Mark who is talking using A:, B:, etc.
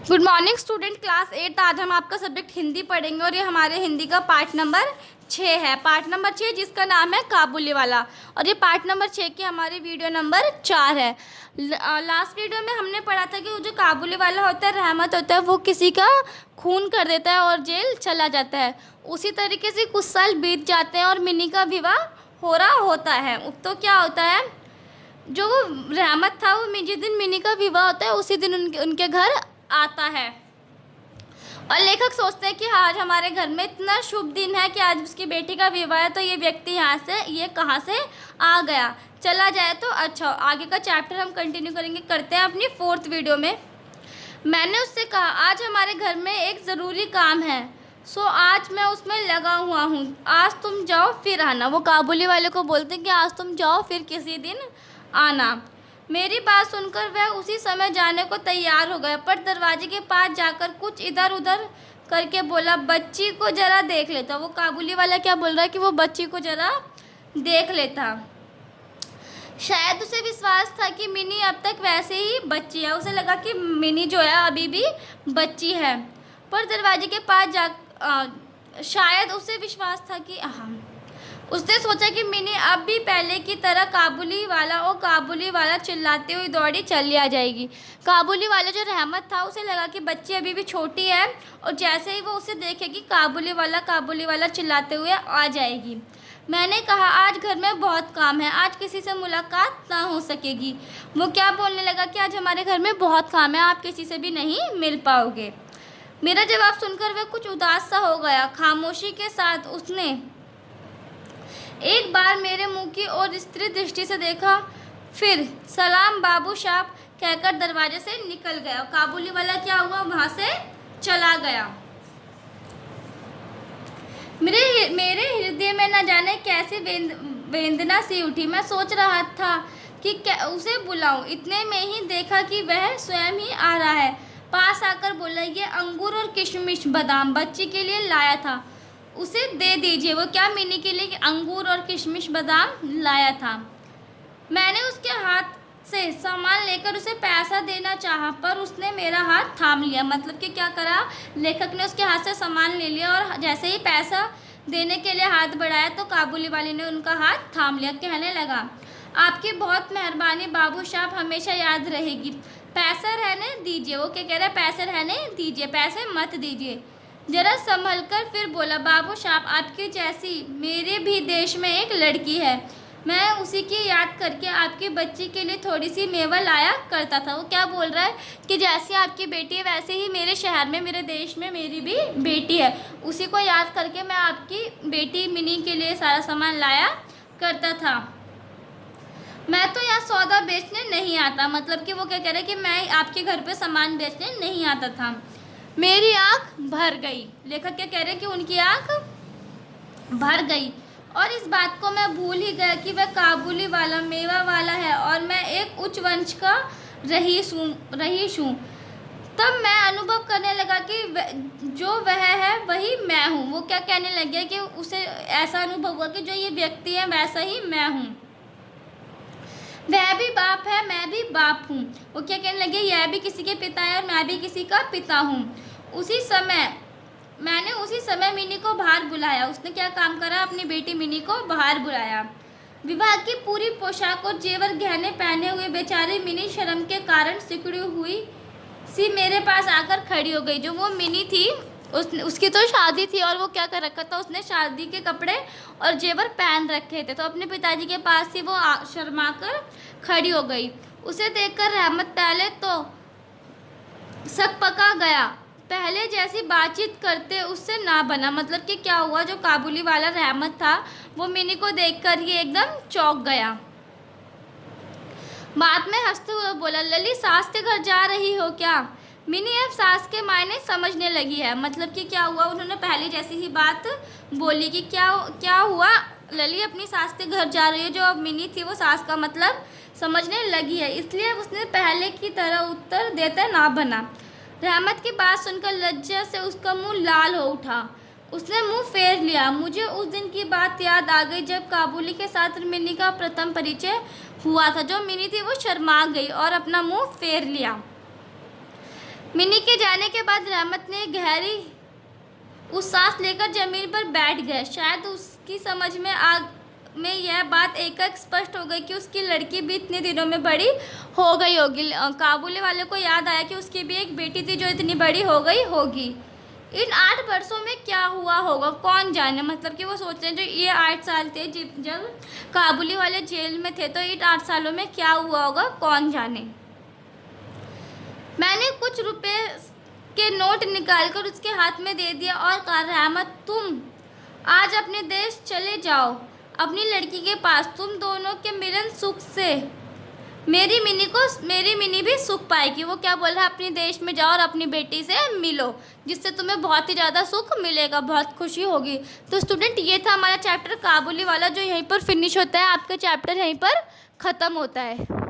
A: Good morning student, class 8। आज हम आपका सब्जेक्ट हिंदी पढ़ेंगे और ये हमारे हिंदी का पार्ट नंबर 6 है। पार्ट नंबर 6 जिसका नाम है काबुली वाला, और ये पार्ट नंबर 6 की हमारी वीडियो नंबर 4 है। लास्ट वीडियो में हमने पढ़ा था कि वो जो काबुली वाला होता है, रहमत होता है, वो किसी का खून कर देता है और जेल चला जाता है। उसी तरीके से कुछ साल बीत जाते हैं और मिनी का विवाह हो रहा होता है। तो क्या होता है, जो वो रहमत था, वो जिस दिन मिनी का विवाह होता है उसी दिन उनके घर आता है। और लेखक सोचते हैं कि आज हमारे घर में इतना शुभ दिन है कि आज उसकी बेटी का विवाह है, तो ये व्यक्ति ये कहाँ से आ गया, चला जाए तो अच्छा। आगे का चैप्टर हम कंटिन्यू करते हैं अपनी 4th वीडियो में। मैंने उससे कहा, आज हमारे घर में एक ज़रूरी काम है, सो आज मैं उसमें लगा हुआ हूँ। आज तुम जाओ फिर आना। वो काबुली वाले को बोलते हैं कि आज तुम जाओ फिर किसी दिन आना। मेरी बात सुनकर वह उसी समय जाने को तैयार हो गया, पर दरवाजे के पास जाकर कुछ इधर उधर करके बोला, बच्ची को ज़रा देख लेता। वो काबुली वाला क्या बोल रहा है कि वो बच्ची को ज़रा देख लेता। शायद उसे विश्वास था कि मिनी अब तक वैसे ही बच्ची है। उसे लगा कि मिनी जो है अभी भी बच्ची है, पर दरवाजे के पास शायद उसे विश्वास था कि उसने सोचा कि मिनी अब भी पहले की तरह काबुली वाला चिल्लाते हुए दौड़ी चली आ जाएगी। काबुली वाला जो रहमत था, उसे लगा कि बच्ची अभी भी छोटी है और जैसे ही वो उसे देखेगी काबुली वाला चिल्लाते हुए आ जाएगी। मैंने कहा, आज घर में बहुत काम है, आज किसी से मुलाकात ना हो सकेगी। वो क्या बोलने लगा कि आज हमारे घर में बहुत काम है, आप किसी से भी नहीं मिल पाओगे। मेरा जवाब सुनकर वह कुछ उदास सा हो गया। खामोशी के साथ उसने एक बार मेरे मुंह की ओर स्थिर दृष्टि से देखा, फिर सलाम बाबू साहब कहकर दरवाजे से निकल गया। काबुली वाला क्या हुआ, वहां से चला गया। मेरे हृदय में न जाने कैसी वेदना सी उठी। मैं सोच रहा था कि उसे बुलाऊं, इतने में ही देखा कि वह स्वयं ही आ रहा है। पास आकर बोला, ये अंगूर और किशमिश बादाम बच्ची के लिए लाया था, उसे दे दीजिए। वो क्या मिनी के लिए अंगूर और किशमिश बादाम लाया था। मैंने उसके हाथ से सामान लेकर उसे पैसा देना चाहा, पर उसने मेरा हाथ थाम लिया। मतलब कि क्या करा, लेखक ने उसके हाथ से सामान ले लिया और जैसे ही पैसा देने के लिए हाथ बढ़ाया तो काबुली वाली ने उनका हाथ थाम लिया। कहने लगा, आपकी बहुत मेहरबानी बाबू साहब, हमेशा याद रहेगी। पैसा रहने दीजिए। वो क्या कह रहा है, पैसे रहने दीजिए, पैसे मत दीजिए। जरा संभल कर फिर बोला, बाबू साहब, आपकी जैसी मेरे भी देश में एक लड़की है, मैं उसी की याद करके आपकी बच्ची के लिए थोड़ी सी मेवा लाया करता था। वो क्या बोल रहा है कि जैसी आपकी बेटी है वैसे ही मेरे शहर में, मेरे देश में मेरी भी बेटी है, उसी को याद करके मैं आपकी बेटी मिनी के लिए सारा सामान लाया करता था। मैं तो यहाँ सौदा बेचने नहीं आता। मतलब कि वो क्या कह रहे हैं कि मैं आपके घर पे सामान बेचने नहीं आता था। मेरी आँख भर गई। लेखक क्या कह रहे हैं कि उनकी आँख भर गई और इस बात को मैं भूल ही गया कि वह काबुली वाला मेवा वाला है और मैं एक उच्च वंश का रईस हूँ। तब मैं अनुभव करने लगा कि जो वह है वही मैं हूँ। वो क्या कहने लग गया कि उसे ऐसा अनुभव हुआ कि जो ये व्यक्ति है वैसा ही मैं हूँ। वह भी बाप है, मैं भी बाप हूँ। वो क्या कहने लगे, यह भी किसी के पिता है और मैं भी किसी का पिता हूँ। मैंने उसी समय मिनी को बाहर बुलाया। उसने क्या काम करा, अपनी बेटी मिनी को बाहर बुलाया। विवाह की पूरी पोशाक और जेवर गहने पहने हुए बेचारी मिनी शर्म के कारण सिकुड़ी हुई सी मेरे पास आकर खड़ी हो गई। जो वो मिनी थी, उसकी तो शादी थी और वो क्या कर रखा था, उसने शादी के कपड़े और जेवर पहन रखे थे, तो अपने पिताजी के पास ही वो शर्मा कर खड़ी हो गई। उसे देखकर रहमत पहले तो शक पका गया, पहले जैसी बातचीत करते उससे ना बना। मतलब कि क्या हुआ, जो काबुली वाला रहमत था वो मिनी को देखकर ही एकदम चौंक गया। बाद में हंसते हुए बोला, लली, सास के घर जा रही हो क्या? मिनी अब सास के मायने समझने लगी है। मतलब कि क्या हुआ, उन्होंने पहले जैसी ही बात बोली कि क्या हुआ, लली अपनी सास के घर जा रही है। जो अब मिनी थी वो सास का मतलब समझने लगी है, इसलिए उसने पहले की तरह उत्तर देते ना बना। रहमत की बात सुनकर लज्जा से उसका मुंह लाल हो उठा। उसने मुंह फेर लिया। मुझे उस दिन की बात याद आ गई जब काबुली के साथ मिनी का प्रथम परिचय हुआ था। जो मिनी थी वो शर्मा गई और अपना मुंह फेर लिया। मिनी के जाने के बाद रहमत ने गहरी उस सांस लेकर जमीन पर बैठ गए। शायद उसकी समझ में यह बात एक स्पष्ट हो गई कि उसकी लड़की भी इतने दिनों में बड़ी हो गई होगी। काबुली वाले को याद आया कि उसकी भी एक बेटी थी जो इतनी बड़ी हो गई होगी। इन 8 वर्षों में क्या हुआ होगा कौन जाने। मतलब कि वो सोच रहे हैं जो ये 8 साल थे जब काबुली वाले जेल में थे, तो इन 8 सालों में क्या हुआ होगा कौन जाने। मैंने कुछ रुपए के नोट निकालकर उसके हाथ में दे दिया और कहा, रहमत तुम आज अपने देश चले जाओ अपनी लड़की के पास। तुम दोनों के मिलन सुख से मेरी मिनी भी सुख पाएगी। वो क्या बोल रहा है, अपने देश में जाओ और अपनी बेटी से मिलो, जिससे तुम्हें बहुत ही ज़्यादा सुख मिलेगा, बहुत खुशी होगी। तो स्टूडेंट ये था हमारा चैप्टर काबुली वाला, जो यहीं पर फिनिश होता है। आपका चैप्टर यहीं पर ख़त्म होता है।